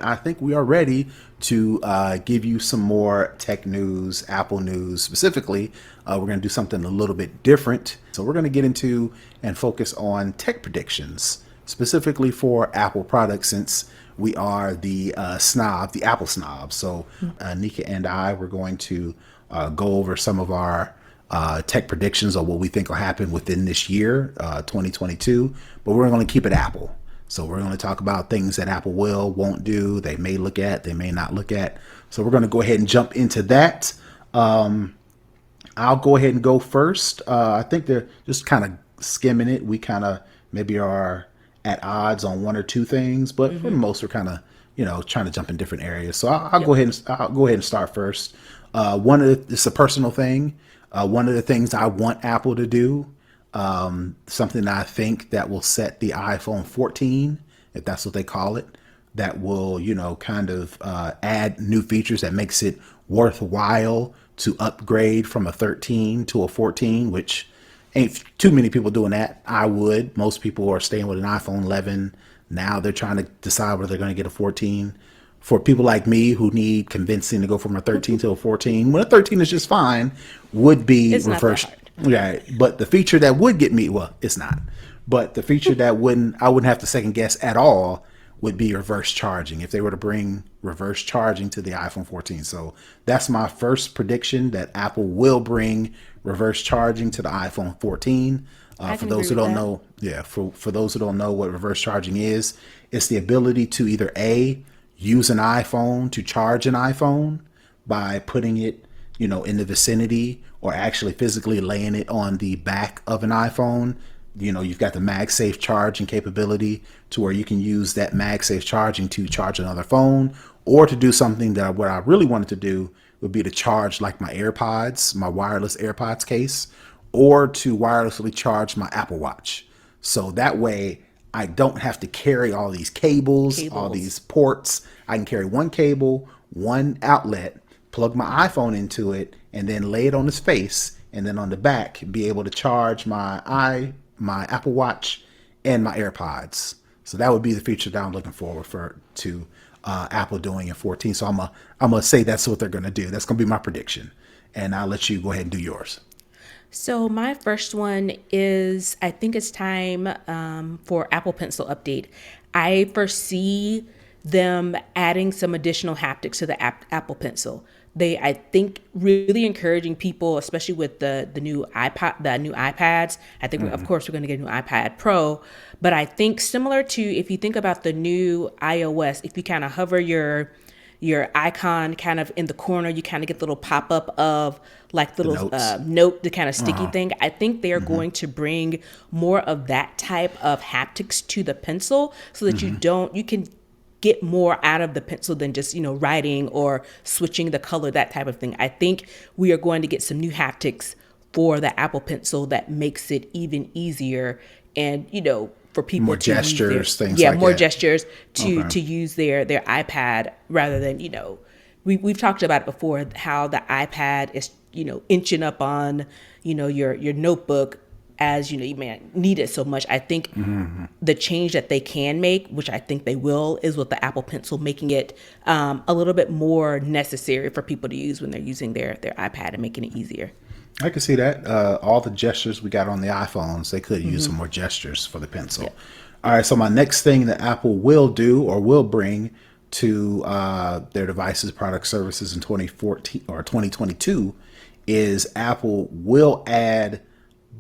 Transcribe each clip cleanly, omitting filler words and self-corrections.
I think we are ready to give you some more tech news, Apple news specifically. We're going to do something a little bit different. So we're going to get into and focus on tech predictions, specifically for Apple products, since we are the the Apple snob. So Nica and I, we're going to go over some of our tech predictions of what we think will happen within this year, 2022, but we're going to keep it Apple. So we're going to talk about things that Apple will, won't do, they may look at, they may not look at. So we're going to go ahead and jump into that. I'll go ahead and go first. I think they're just kind of skimming it. We kind of maybe are at odds on one or two things, but for the most, we're kind of, trying to jump in different areas. So I'll go ahead and start first. It's a personal thing. One of the things I want Apple to do, something that I think that will set the iPhone 14, if that's what they call it, that will, kind of add new features that makes it worthwhile to upgrade from a 13 to a 14, which ain't too many people doing that. I would. Most people are staying with an iPhone 11. Now they're trying to decide whether they're going to get a 14. For people like me who need convincing to go from a 13 to a 14, when a 13 is just fine, would be It's reverse. not that hard. Yeah, but the feature that would get me, well, it's not. But the feature that I wouldn't have to second guess at all would be reverse charging, if they were to bring reverse charging to the iPhone 14. So that's my first prediction, that Apple will bring reverse charging to the iPhone 14. For those who don't know, for those who don't know what reverse charging is, it's the ability to either use an iPhone to charge an iPhone by putting it, in the vicinity, or actually physically laying it on the back of an iPhone. You've got the MagSafe charging capability to where you can use that MagSafe charging to charge another phone, or to do something that what I really wanted to do would be to charge like my AirPods, my wireless AirPods case, or to wirelessly charge my Apple Watch. So that way I don't have to carry all these cables, all these ports. I can carry one cable, one outlet, plug my iPhone into it, and then lay it on its face, and then on the back be able to charge my Apple Watch and my AirPods. So that would be the feature that I'm looking forward to Apple doing in 14. So I'm gonna say that's what they're gonna do. That's gonna be my prediction, and I'll let you go ahead and do yours. So my first one is, I think it's time for Apple Pencil update. I foresee them adding some additional haptics to the Apple Pencil. I think, really encouraging people, especially with the new iPads. I think, of course, we're going to get a new iPad Pro, but I think similar to, if you think about the new iOS, if you kind of hover your icon kind of in the corner, you kind of get the little pop up of like the little note, the kind of sticky thing. I think they're going to bring more of that type of haptics to the pencil, so that you can get more out of the pencil than just, writing or switching the color, that type of thing. I think we are going to get some new haptics for the Apple Pencil that makes it even easier, and, for people More to gestures, things yeah, like more that. gestures to use their iPad, rather than, we've talked about it before, how the iPad is, inching up on, your notebook, as you may need it so much. I think the change that they can make, which I think they will, is with the Apple Pencil, making it a little bit more necessary for people to use when they're using their iPad, and making it easier. I can see that. All the gestures we got on the iPhones, they could use some more gestures for the pencil. Yeah. All right, so my next thing that Apple will do or will bring to their devices, product, services in 2014 or 2022 is Apple will add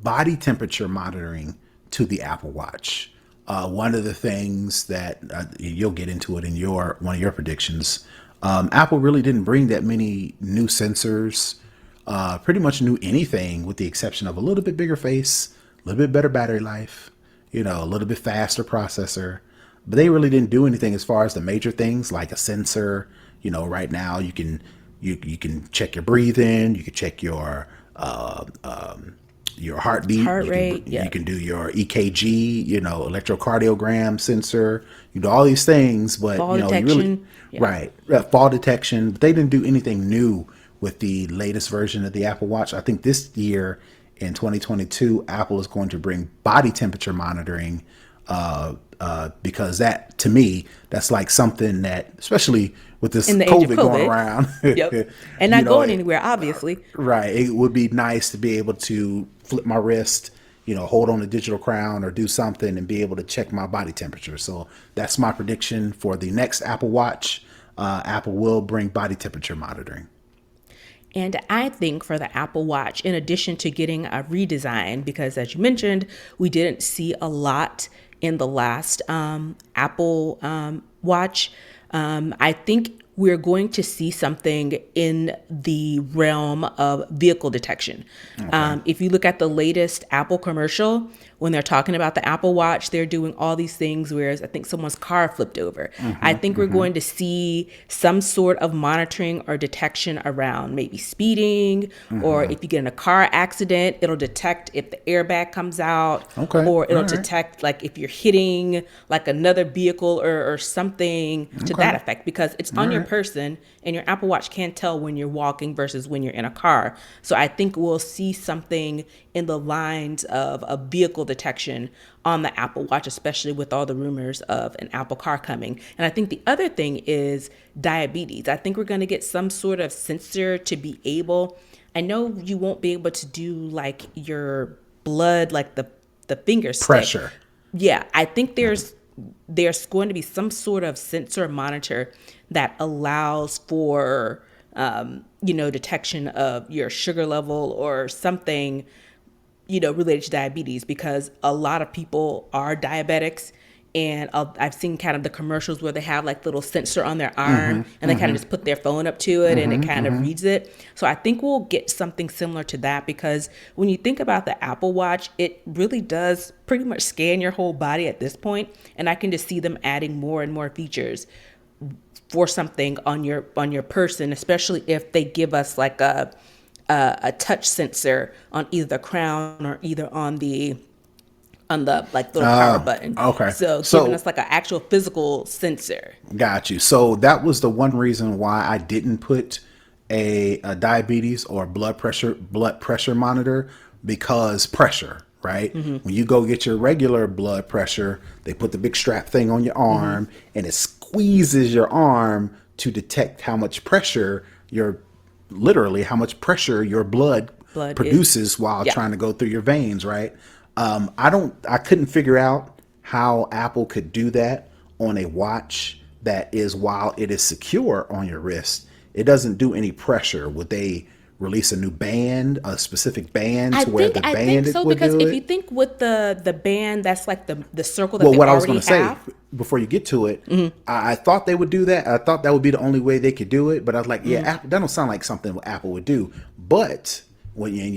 body temperature monitoring to the Apple Watch. One of the things that you'll get into it in one of your predictions, Apple really didn't bring that many new sensors, pretty much new anything, with the exception of a little bit bigger face, a little bit better battery life, a little bit faster processor. But they really didn't do anything as far as the major things like a sensor. Right now you can check your breathing, you can check your heartbeat, Heart rate, you can do your EKG, electrocardiogram sensor, all these things, but Fall you really, detection. Yeah. right, fall detection. But they didn't do anything new with the latest version of the Apple Watch. I think this year in 2022, Apple is going to bring body temperature monitoring because that, to me, that's like something that, especially with this In the age of COVID going COVID. around, Yep. And you not know, going anywhere, obviously. right. It would be nice to be able to flip my wrist, hold on a digital crown or do something and be able to check my body temperature. So that's my prediction for the next Apple Watch. Apple will bring body temperature monitoring. And I think for the Apple Watch, in addition to getting a redesign, because as you mentioned, we didn't see a lot in the last Apple Watch, I think we're going to see something in the realm of vehicle detection. Okay. If you look at the latest Apple commercial, when they're talking about the Apple Watch, they're doing all these things, whereas I think someone's car flipped over. I think we're going to see some sort of monitoring or detection around maybe speeding, or if you get in a car accident, it'll detect if the airbag comes out, Okay. or it'll All right. detect like if you're hitting like another vehicle or something to Okay. that effect, because it's on your right. person and your Apple Watch can't tell when you're walking versus when you're in a car. So I think we'll see something in the lines of a vehicle detection on the Apple Watch, especially with all the rumors of an Apple car coming. And I think the other thing is diabetes. I think we're going to get some sort of sensor to be able, I know you won't be able to do like your blood, like the finger stick. Pressure. Yeah, I think there's going to be some sort of sensor monitor that allows for detection of your sugar level or something related to diabetes, because a lot of people are diabetics. And I've seen kind of the commercials where they have like little sensor on their arm and they kind of just put their phone up to it and it kind of reads it. So I think we'll get something similar to that, because when you think about the Apple Watch, it really does pretty much scan your whole body at this point. And I can just see them adding more and more features for something on your person, especially if they give us like a touch sensor on either the crown or either on the like little power button. Okay. So So giving us like an actual physical sensor. got you. So that was the one reason why I didn't put a diabetes or blood pressure monitor, because pressure, right? When you go get your regular blood pressure, they put the big strap thing on your arm and it squeezes your arm to detect how much pressure how much pressure your blood Blood produces while yeah. trying to go through your veins, right? I couldn't figure out how Apple could do that on a watch that is, while it is secure on your wrist, it doesn't do any pressure. Would they release a new band, a specific band I to where think the I band think so, would because do if it? you think with the band, that's like the circle that Well, they what I was already going to say have. before you get to it, I thought they would do that. I thought that would be the only way they could do it. But I was like, yeah, Apple, that don't sound like something what Apple would do. But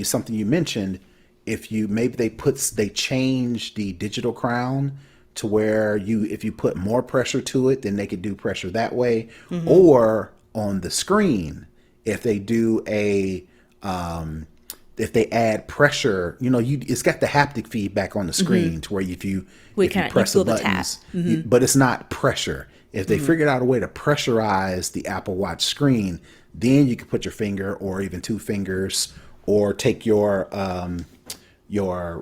something you mentioned, if you maybe they change the digital crown to where if you put more pressure to it, then they could do pressure that way, or on the screen if they do if they add pressure, it's got the haptic feedback on the screen to where if you We if you kind of press feel the the tap. buttons, but it's not pressure. If they figured out a way to pressurize the Apple Watch screen, then you could put your finger or even two fingers, or take your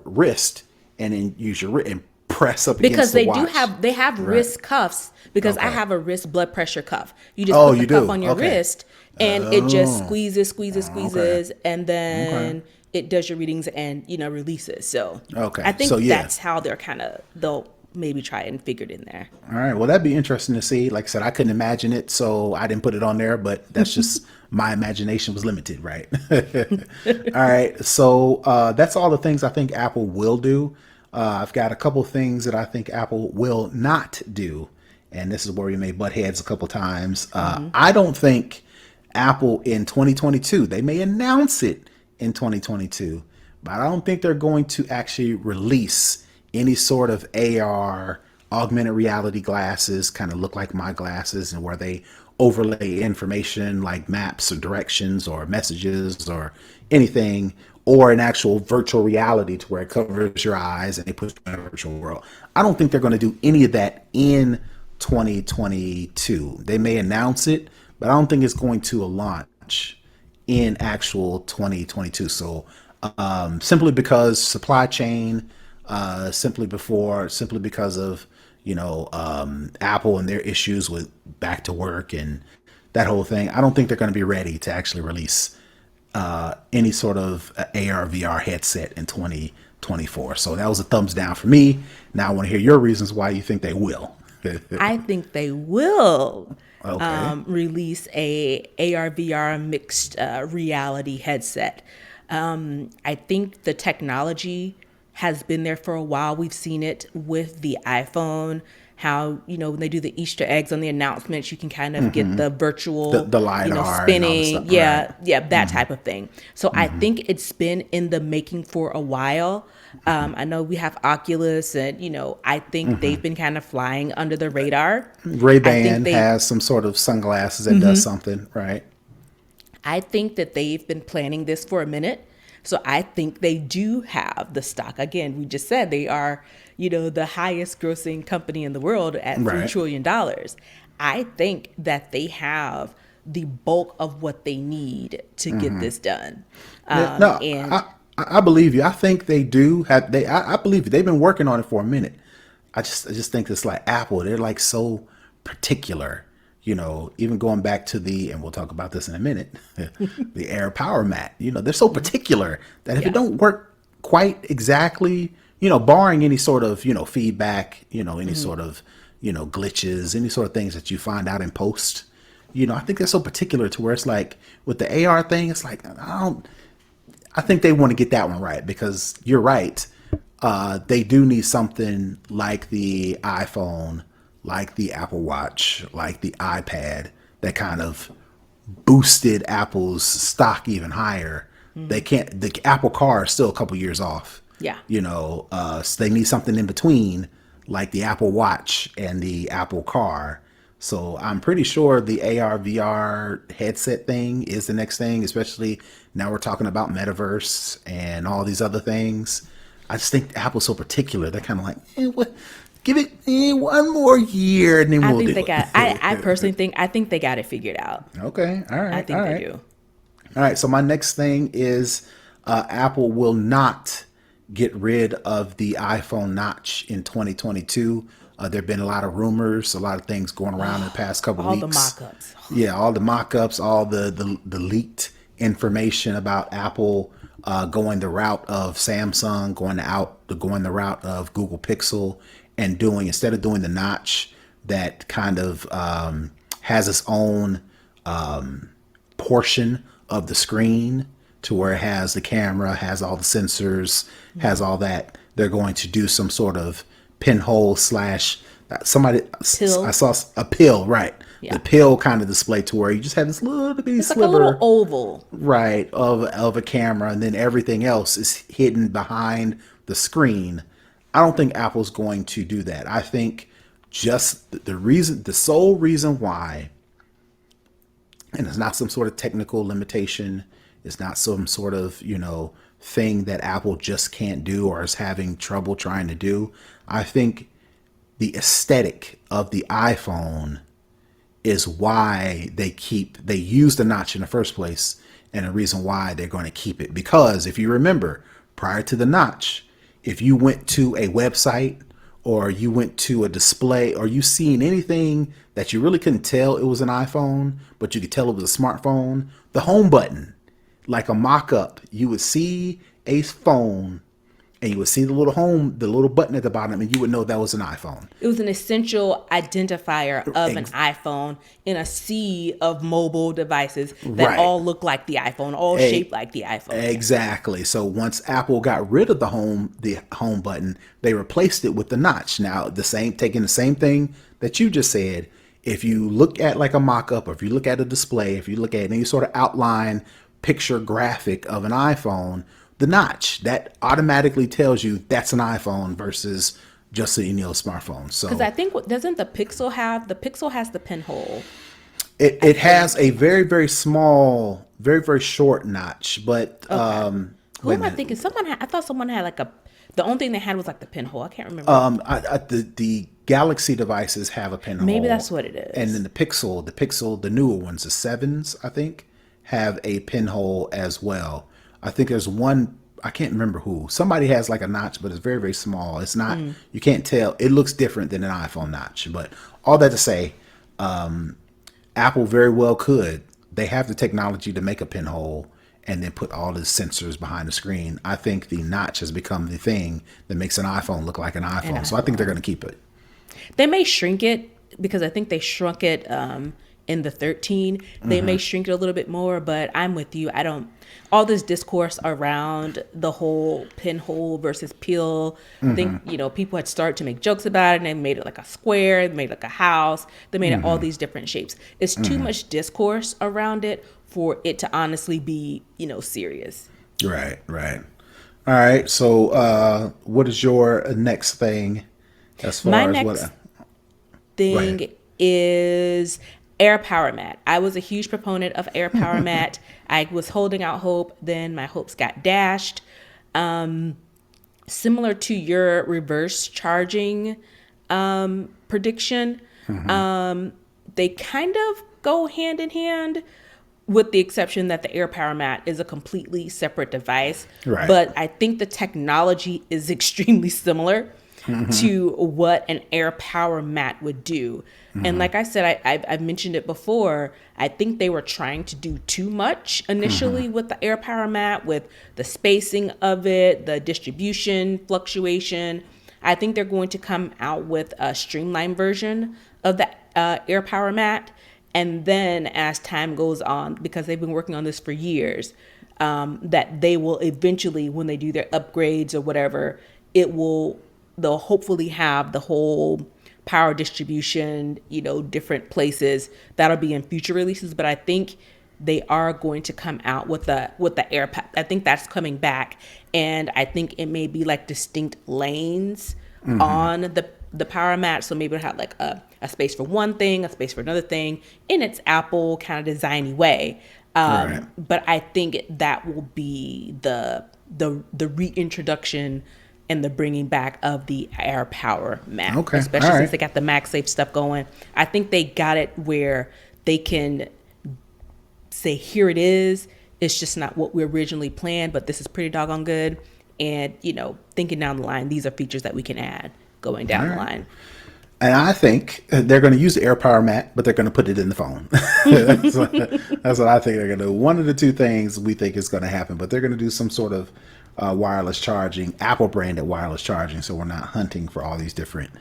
wrist and then use your wrist and press up Because against the they watch. they have Right. wrist cuffs, because I Okay. have a wrist blood pressure cuff. You just Oh, put the you cuff do? on your Okay. wrist and it just Oh, okay. squeezes, and Okay. then it does your readings and releases. So Okay. I think So, yeah. that's how they'll maybe try and figure it in there. All right. Well, that'd be interesting to see. Like I said, I couldn't imagine it, so I didn't put it on there, but that's just my imagination was limited, right? All right. So that's all the things I think Apple will do. I've got a couple things that I think Apple will not do. And this is where we may butt heads a couple times. I don't think Apple in 2022, they may announce it in 2022, but I don't think they're going to actually release any sort of AR, augmented reality glasses, kind of look like my glasses, and where they overlay information like maps or directions or messages or anything, or an actual virtual reality to where it covers your eyes and they put you in a virtual world. I don't think they're going to do any of that in 2022. They may announce it, but I don't think it's going to launch in actual 2022. So simply because supply chain, simply because of Apple and their issues with back to work and that whole thing. I don't think they're going to be ready to actually release any sort of AR VR headset in 2024. So that was a thumbs down for me. Now I want to hear your reasons why you think they will. I think they will Okay. release a AR VR mixed reality headset. I think the technology has been there for a while. We've seen it with the iPhone. How when they do the Easter eggs on the announcements, you can kind of get the virtual, The LiDAR and all this spinning, stuff. yeah, Right. yeah, that type of thing. So I think it's been in the making for a while. I know we have Oculus, and I think they've been kind of flying under the radar. I think Ray-Ban they has some sort of sunglasses that does something, right? I think that they've been planning this for a minute. So I think they do have the stock. Again, we just said they are, the highest grossing company in the world at $3 Right. trillion. I think that they have the bulk of what they need to get this done. Yeah, no, And I believe you. I think they do have they. I believe you. They've been working on it for a minute. I just think it's like Apple. They're like so particular. Even going back to and we'll talk about this in a minute, the AirPower Mat. They're so particular that if yeah. it don't work quite exactly, barring any sort of feedback, any sort of glitches, any sort of things that you find out in post. I think they're so particular to where it's like with the AR thing, it's like I think they want to get that one right because you're right. They do need something like the iPhone, like the Apple Watch, like the iPad that kind of boosted Apple's stock even higher. They can't. The Apple car is still a couple years off. Yeah. So they need something in between, like the Apple Watch and the Apple car. So I'm pretty sure the AR VR headset thing is the next thing, especially now we're talking about metaverse and all these other things. I just think Apple's so particular. They're kind of like, what? Give it one more year and then I we'll think do they it. got, I personally think, I think they got it figured out. Okay. All right. I think all they right. do. All right. So my next thing is Apple will not get rid of the iPhone notch in 2022. There have been a lot of rumors, a lot of things going around in the past couple All the weeks. mock-ups. Yeah, all the mock-ups, all the leaked information about Apple going the route of Samsung, going the route of Google Pixel, and instead of doing the notch that kind of has its own portion of the screen to where it has the camera, has all the sensors, has all that. They're going to do some sort of pinhole slash somebody. Pill. I saw a pill, right? Yeah. The pill kind of display to where you just have this little bitty It's like a sliver, little oval. right, of a camera, and then everything else is hidden behind the screen. I don't think Apple's going to do that. I think just the sole reason why, and it's not some sort of technical limitation, it's not some sort of thing that Apple just can't do or is having trouble trying to do. I think the aesthetic of the iPhone is why they use the notch in the first place, and the reason why they're going to keep it. Because if you remember, prior to the notch, if you went to a website or you went to a display or you seen anything that you really couldn't tell it was an iPhone, but you could tell it was a smartphone, the home button, like a mock-up, you would see a phone and you would see the little button at the bottom, and you would know that was an iPhone. It was an essential identifier of an iPhone in a sea of mobile devices that Right. all look like the iPhone, all shaped like the iPhone. Exactly. So once Apple got rid of the home button, they replaced it with the notch. Now taking the same thing that you just said. If you look at like a mock-up, or if you look at a display, if you look at any sort of outline picture graphic of an iPhone, the notch that automatically tells you that's an iPhone versus just a smartphone. So Because I think doesn't the Pixel have the Pixel has the pinhole? it has a very, very small, very, very short notch, but Who wait a am I minute. thinking? I thought someone had like the only thing they had was like the pinhole. I can't remember. The Galaxy devices have a pinhole. Maybe that's what it is. And then the Pixel, the newer ones, the sevens, I think, have a pinhole as well. I think there's one I can't remember who. Somebody has like a notch, but it's very, very small. It's not, you can't tell. It looks different than an iPhone notch. But all that to say, Apple very well could. They have the technology to make a pinhole and then put all the sensors behind the screen. I think the notch has become the thing that makes an iPhone look like an iPhone. So I think they're going to keep it. They may shrink it because I think they shrunk it in the 13. They may shrink it a little bit more, but I'm with you. I don't. All this discourse around the whole pinhole versus peel. I think people had started to make jokes about it, and they made it like a square, they made it like a house, they made it all these different shapes. It's too much discourse around it for it to honestly be serious. Right, right. All right. So, what is your next thing as far My as next what? thing is AirPower Mat. I was a huge proponent of AirPower Mat. I was holding out hope, then my hopes got dashed. Similar to your reverse charging prediction, they kind of go hand in hand, with the exception that the AirPower Mat is a completely separate device. Right. But I think the technology is extremely similar to what an AirPower Mat would do. And like I said, I've mentioned it before, I think they were trying to do too much initially with the AirPower Mat, with the spacing of it, the distribution fluctuation. I think they're going to come out with a streamlined version of the AirPower Mat. And then as time goes on, because they've been working on this for years, that they will eventually, when they do their upgrades or whatever, they'll hopefully have the whole power distribution, different places that'll be in future releases. But I think they are going to come out with the AirPower. I think that's coming back, and I think it may be like distinct lanes on the Power Mat. So maybe it'll have like a space for one thing, a space for another thing in its Apple kind of designy way. Right. But I think that will be the reintroduction and the bringing back of the AirPower Mat, Okay. especially All right. since they got the MagSafe stuff going. I think they got it where they can say, here it is. It's just not what we originally planned, but this is pretty doggone good. And, thinking down the line, these are features that we can add going down the line. And I think they're going to use the AirPower Mat, but they're going to put it in the phone. That's what I think they're going to do. One of the two things we think is going to happen, but they're going to do some sort of wireless charging, Apple branded wireless charging. So we're not hunting for all these different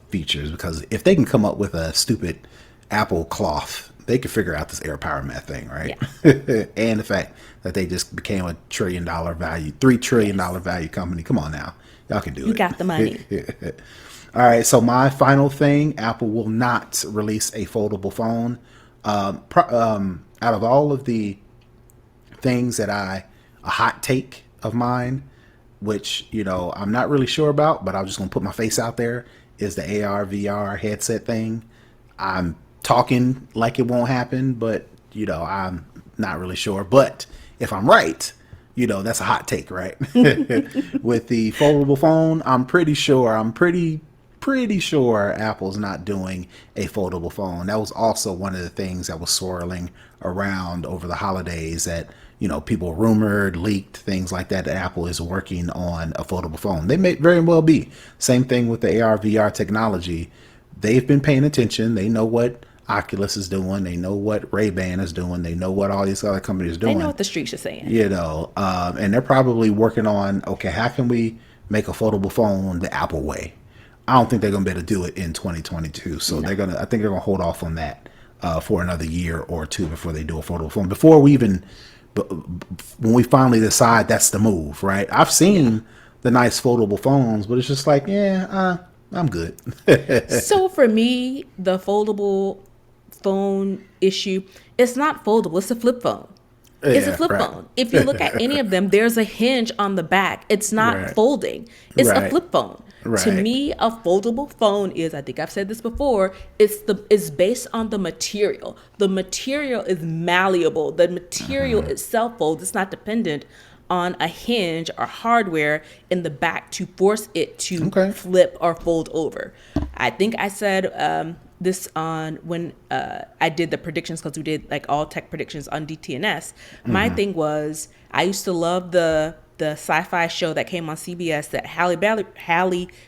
features, because if they can come up with a stupid Apple cloth, they could figure out this AirPower Mat thing, right? Yeah. And the fact that they just became a $3 trillion value company. Come on now. Y'all can do it. You got the money. All right, so my final thing, Apple will not release a foldable phone. Out of all of the things that a hot take of mine, which, I'm not really sure about, but I'm just going to put my face out there, is the AR, VR headset thing. I'm talking like it won't happen, but, I'm not really sure. But if I'm right, that's a hot take, right? With the foldable phone, I'm pretty sure Apple's not doing a foldable phone. That was also one of the things that was swirling around over the holidays, that people rumored, leaked, things like that Apple is working on a foldable phone. They may very well be. Same thing with the AR VR technology. They've been paying attention. They know what Oculus is doing. They know what Ray-Ban is doing. They know what all these other companies are doing. They know what the streets are saying. And they're probably working on, okay, how can we make a foldable phone the Apple way? I don't think they're going to be able to do it in 2022. So I think they're going to hold off on that for another year or two before they do a foldable phone. When we finally decide that's the move, right? I've seen the nice foldable phones, but it's just like, I'm good. So for me, the foldable phone issue, it's not foldable. It's a flip phone. It's a flip phone. If you look at any of them, there's a hinge on the back. It's not folding. It's a flip phone. Right. To me, a foldable phone is, I think I've said this before, it's based on the material. The material is malleable. The material itself folds. It's not dependent on a hinge or hardware in the back to force it to flip or fold over. I think I said this on when I did the predictions, because we did like all tech predictions on DTNS. My thing was, I used to love the the sci-fi show that came on CBS that Halle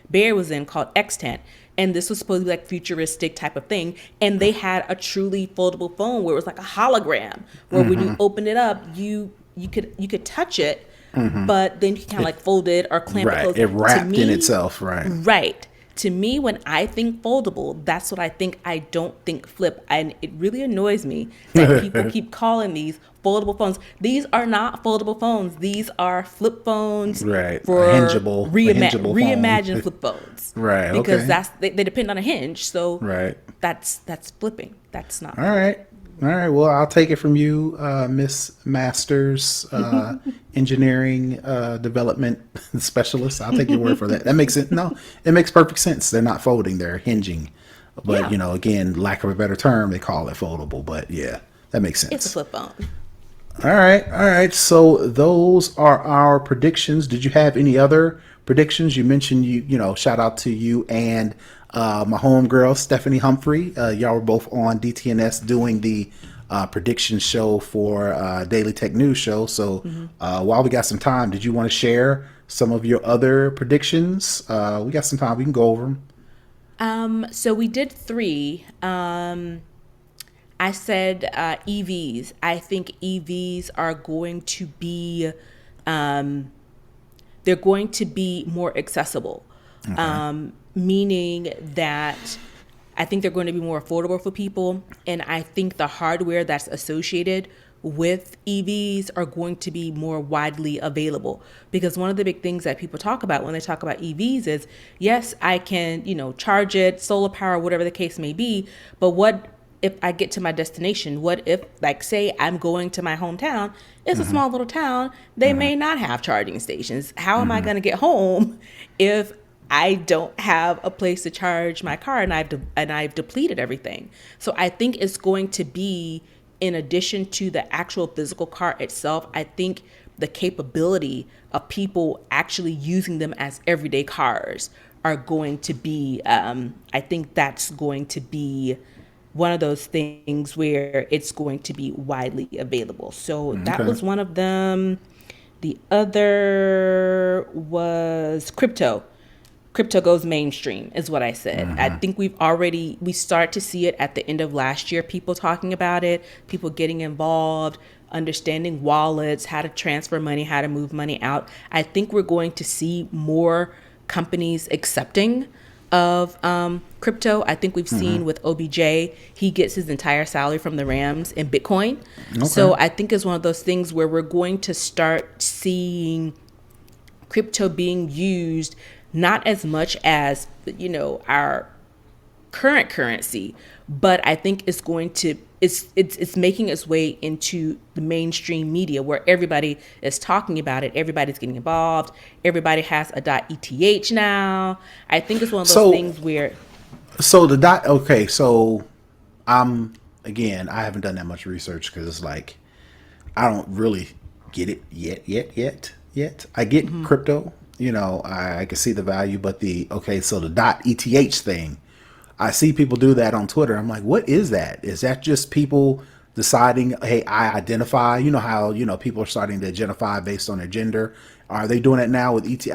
Berry was in called Extant. And this was supposed to be like futuristic type of thing. And they had a truly foldable phone where it was like a hologram, where when you open it up, you could touch it, but then you can kind of like fold it or clamp it closed. It wrapped in itself, right? Right. To me, when I think foldable, that's what I think. I don't think flip. And it really annoys me that people keep calling these foldable phones. These are not foldable phones. These are flip phones, Right. for A hingeable reimagined phone. flip phones. Right, Because okay. they depend on a hinge. So Right. that's flipping. That's not. All right. All right. Well, I'll take it from you, Miss Masters, engineering development specialist. I'll take your word for that. That makes it. No, it makes perfect sense. They're not folding; they're hinging. But Yeah. again, lack of a better term, they call it foldable. But yeah, that makes sense. It's a flip phone. All right. All right. So those are our predictions. Did you have any other predictions? You mentioned shout out to you and my homegirl, Stephanie Humphrey. Y'all were both on DTNS doing the prediction show for Daily Tech News Show. So while we got some time, did you want to share some of your other predictions? We got some time. We can go over them. So we did 3. I said EVs. I think EVs are going to be, they're going to be more accessible, meaning that I think they're going to be more affordable for people. And I think the hardware that's associated with EVs are going to be more widely available, because one of the big things that people talk about when they talk about EVs is, yes, I can, charge it, solar power, whatever the case may be. But what if I get to my destination? What if, like, say I'm going to my hometown, it's a small little town, they may not have charging stations. How am I going to get home if I don't have a place to charge my car and I've depleted everything? So I think it's going to be, in addition to the actual physical car itself, I think the capability of people actually using them as everyday cars are going to be, I think that's going to be one of those things where it's going to be widely available. So that was one of them. The other was crypto. Crypto goes mainstream is what I said. I think we start to see it at the end of last year, people talking about it, people getting involved, understanding wallets, how to transfer money, how to move money out. I think we're going to see more companies accepting of crypto. I think we've seen with OBJ, he gets his entire salary from the Rams in Bitcoin. Okay. So I think it's one of those things where we're going to start seeing crypto being used not as much as, our current currency, but I think it's going to, it's making its way into the mainstream media where everybody is talking about it. Everybody's getting involved. Everybody has a .eth now. I think it's one of those things where. So okay. So again, I haven't done that much research because it's like, I don't really get it yet. I get crypto, I can see the value, but so the .eth thing, I see people do that on Twitter. I'm like, what is that? Is that just people deciding, hey, I identify, how, people are starting to identify based on their gender? Are they doing it now with ET?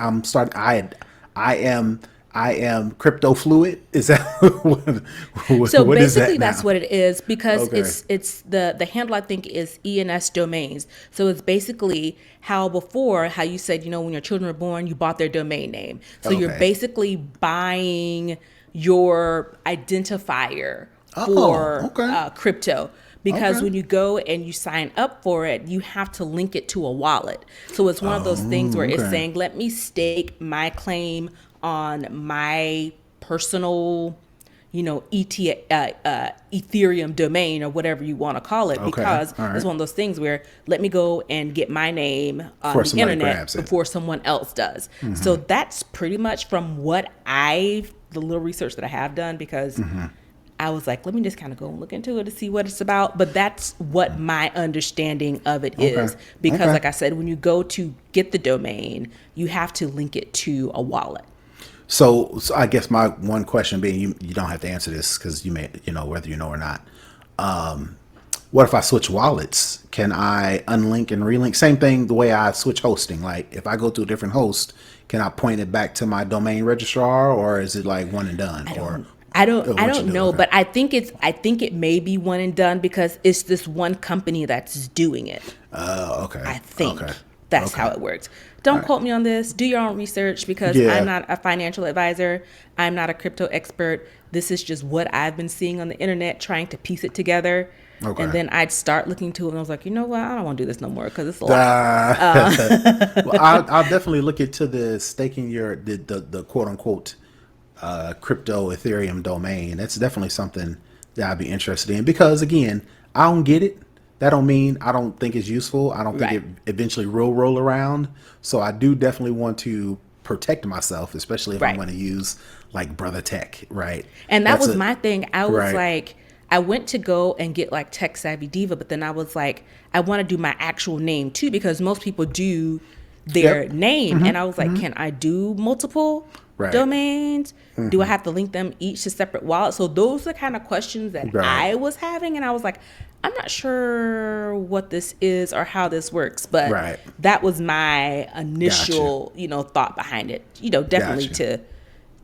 I am crypto fluid. Is that so what basically is that that's now? what it is, because Okay. it's the handle, I think, is ENS domains. So it's basically how you said, when your children were born, you bought their domain name. So you're Okay. basically buying your identifier for okay. crypto. Because Okay. when you go and you sign up for it, you have to link it to a wallet. So it's one of those things where it's okay. saying, let me stake my claim on my personal, Ethereum domain or whatever you want to call it, because All right. it's one of those things where let me go and get my name on Before the somebody internet grabs it. before someone else does. So that's pretty much from what the little research that I have done, because I was like, let me just kind of go and look into it to see what it's about. But that's what my understanding of it is. Because like I said, when you go to get the domain, you have to link it to a wallet. So I guess my one question being, you don't have to answer this because you may, whether you know or not. What if I switch wallets? Can I unlink and relink? Same thing the way I switch hosting. Like if I go to a different host, can I point it back to my domain registrar, or is it like one and done? Or I what you don't do? know, Okay. but I think it may be one and done because it's this one company that's doing it. Okay. I think Okay. that's Okay. how it works. Don't quote me on this. Do your own research because Yeah. I'm not a financial advisor. I'm not a crypto expert. This is just what I've been seeing on the internet, trying to piece it together. Okay. And then I'd start looking to it, and I was like, you know what? I don't want to do this no more because it's a lot. Well, I'll definitely look into the staking the quote unquote crypto Ethereum domain. That's definitely something that I'd be interested in because again, I don't get it. That don't mean I don't think it's useful. I don't think Right. it eventually will roll around. So I do definitely want to protect myself, especially if I'm Right. going to use like Brother Tech, right? And that That's was a- my thing. I was right. like, I went to go and get like Tech Savvy Diva, but then I was like, I want to do my actual name too because most people do their Yep. name. And I was like, can I do multiple Right. domains? Do I have to link them each to separate wallets? So those are the kind of questions that Right. I was having. And I was like, I'm not sure what this is or how this works, but Right. that was my initial, thought behind it. Definitely Gotcha.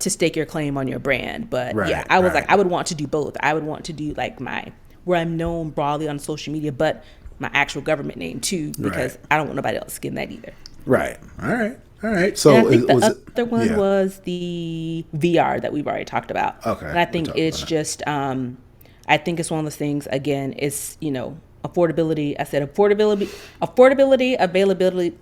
to stake your claim on your brand. But yeah, Right, I was right. like, I would want to do both. I would want to do like where I'm known broadly on social media, but my actual government name too, because Right. I don't want nobody else getting that either. Right. All right. All right. So And I think the was it? other one Yeah. was the VR that we've already talked about. Okay, And I we think talked it's about just, I think it's one of those things, again, it's, affordability. I said affordability,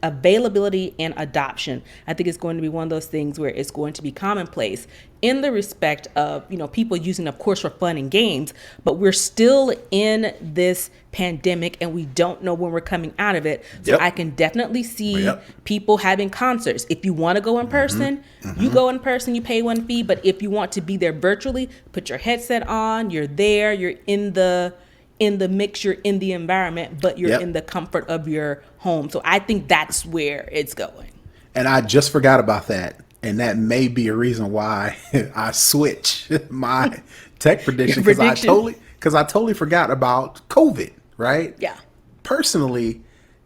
availability, and adoption. I think it's going to be one of those things where it's going to be commonplace in the respect of, people using, of course, for fun and games, but we're still in this pandemic and we don't know when we're coming out of it. So Yep. I can definitely see Yep. people having concerts. If you want to go in person, you go in person, you pay one fee. But if you want to be there virtually, put your headset on, you're there, you're in the mix, you're in the environment, but you're Yep. in the comfort of your home. So I think that's where it's going. And I just forgot about that. And that may be a reason why I switch my tech prediction Your because prediction. I totally forgot about COVID, right? Yeah. Personally,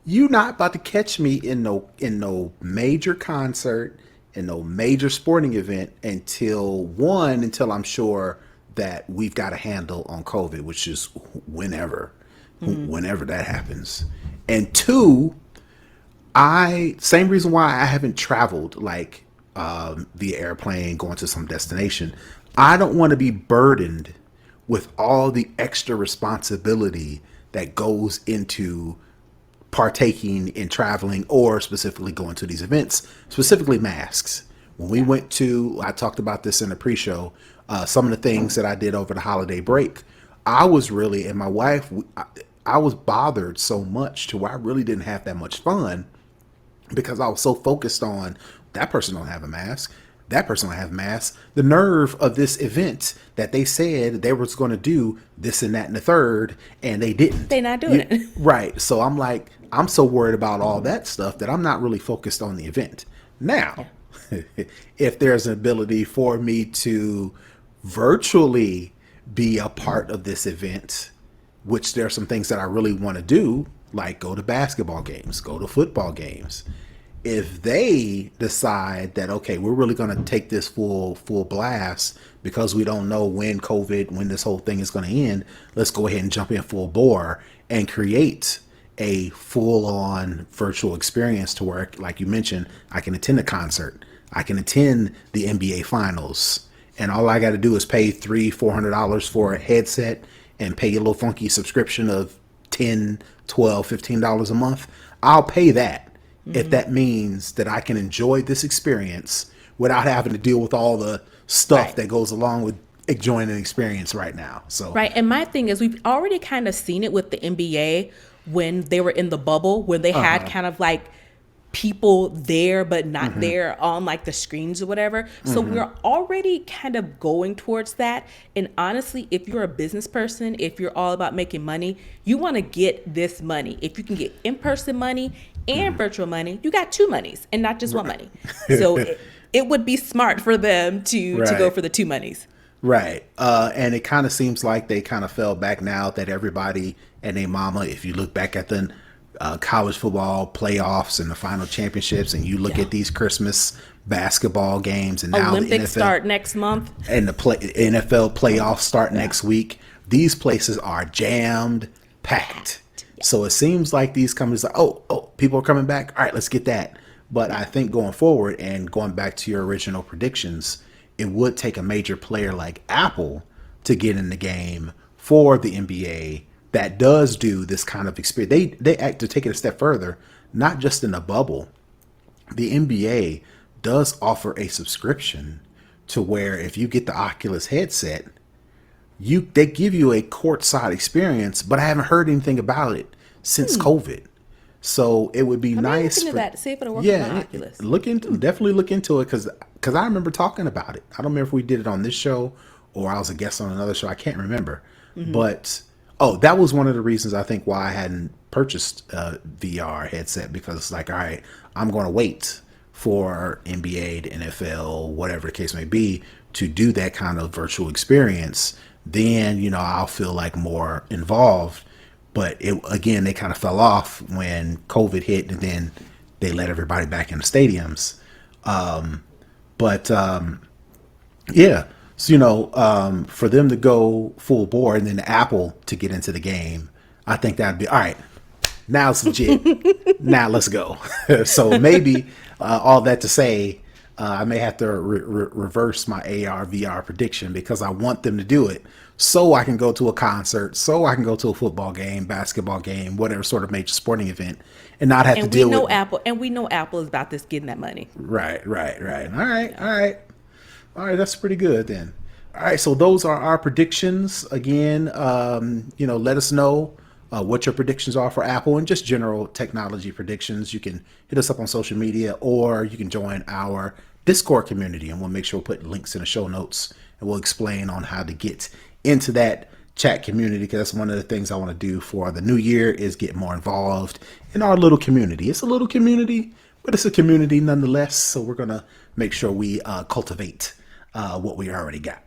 you not about to catch me in no major concert, in no major sporting event until I'm sure that we've got a handle on COVID, which is whenever that happens. And two, same reason why I haven't traveled like via airplane going to some destination. I don't want to be burdened with all the extra responsibility that goes into partaking in traveling or specifically going to these events, specifically masks. When we went to, I talked about this in the pre-show, some of the things that I did over the holiday break, I was really, and my wife, I was bothered so much to where I really didn't have that much fun because I was so focused on that person don't have a mask. That person don't have a mask. The nerve of this event that they said they was going to do this and that and the third, and they didn't. They not doing it. Right. So I'm like, I'm so worried about all that stuff that I'm not really focused on the event. Now, if there's an ability for me to virtually be a part of this event, which there are some things that I really want to do, like go to basketball games, go to football games. If they decide that, okay, we're really going to take this full blast because we don't know when this whole thing is going to end, let's go ahead and jump in full bore and create a full on virtual experience to where, like you mentioned, I can attend a concert, I can attend the NBA finals, and all I got to do is pay $300-$400 for a headset and pay a little funky subscription of $10, $12, $15 a month. I'll pay that if that means that I can enjoy this experience without having to deal with all the stuff Right. that goes along with enjoying an experience right now. So Right. And my thing is, we've already kind of seen it with the NBA when they were in the bubble, when they had kind of like people there but not there on like the screens or whatever. So we're already kind of going towards that. And honestly, if you're a business person, if you're all about making money, you want to get this money. If you can get in-person money and virtual money, you got two monies and not just one money. So it would be smart for them to go Right. for the two monies. Right. And it kind of seems like they kind of fell back now that everybody and their mama, if you look back at the college football playoffs and the final championships, and you look Yeah. at these Christmas basketball games, and now the Olympics NFL start next month. and the NFL playoffs start next week, these places are jammed packed. So it seems like these companies are, people are coming back. All right, let's get that. But I think going forward and going back to your original predictions, it would take a major player like Apple to get in the game for the NBA that does do this kind of experience. They act to take it a step further, not just in a bubble. The NBA does offer a subscription to where if you get the Oculus headset, they give you a courtside experience, but I haven't heard anything about it since COVID. So it would be I may look nice into for that to see if it'll work with my Oculus. definitely look into it because I remember talking about it. I don't remember if we did it on this show or I was a guest on another show. I can't remember, but that was one of the reasons I think why I hadn't purchased a VR headset, because it's like, all right, I'm going to wait for NBA, the NFL, whatever the case may be, to do that kind of virtual experience. Then I'll feel like more involved. But again, they kind of fell off when COVID hit, and then they let everybody back in the stadiums. But yeah, so for them to go full bore, and then Apple to get into the game, I think that'd be all right. Now it's legit. Now let's go. So maybe all that to say, I may have to reverse my AR VR prediction, because I want them to do it so I can go to a concert, so I can go to a football game, basketball game, whatever sort of major sporting event, and not have to And deal with we know Apple is about this getting that money. Right. All right. That's pretty good then. All right. So those are our predictions. Again, let us know what your predictions are for Apple and just general technology predictions. You can hit us up on social media, or you can join our Discord community, and we'll make sure we'll put links in the show notes, and we'll explain on how to get into that chat community, because that's one of the things I want to do for the new year, is get more involved in our little community. It's a little community, but it's a community nonetheless. So we're going to make sure we cultivate what we already got.